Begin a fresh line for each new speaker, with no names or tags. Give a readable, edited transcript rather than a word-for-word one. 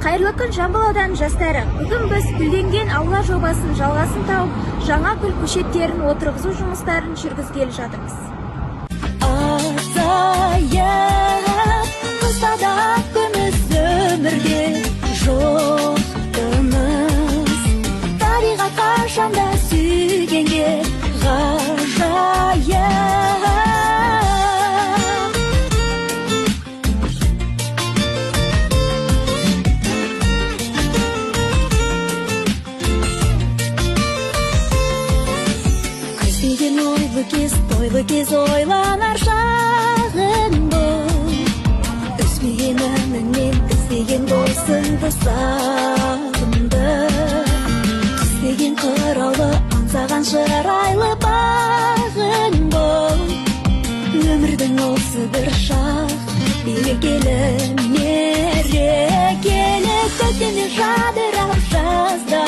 Қайырлы күн Жамбыл ауданының жастары. Бүгін біз гүлденген аула жобасының жалғасын тауып, жаңа гүл көшеттерін отырғызу жұмыстарын жүргізгелі жатырмыз.
Азайып, қыстада күміс өмірге жоқ тыныс. Табиғат қашанда сүйгенге ғажайып. Көздеген тойлы кез ойланар шағын бұл. Үзбеген әніңнен іздеген досыңды сағынды. Күздеген қыраулы аңсаған шырайлы бағын бұл. Өмірдің осы бір шақ, берекелі мерекелі. Көктемде жадырап жазда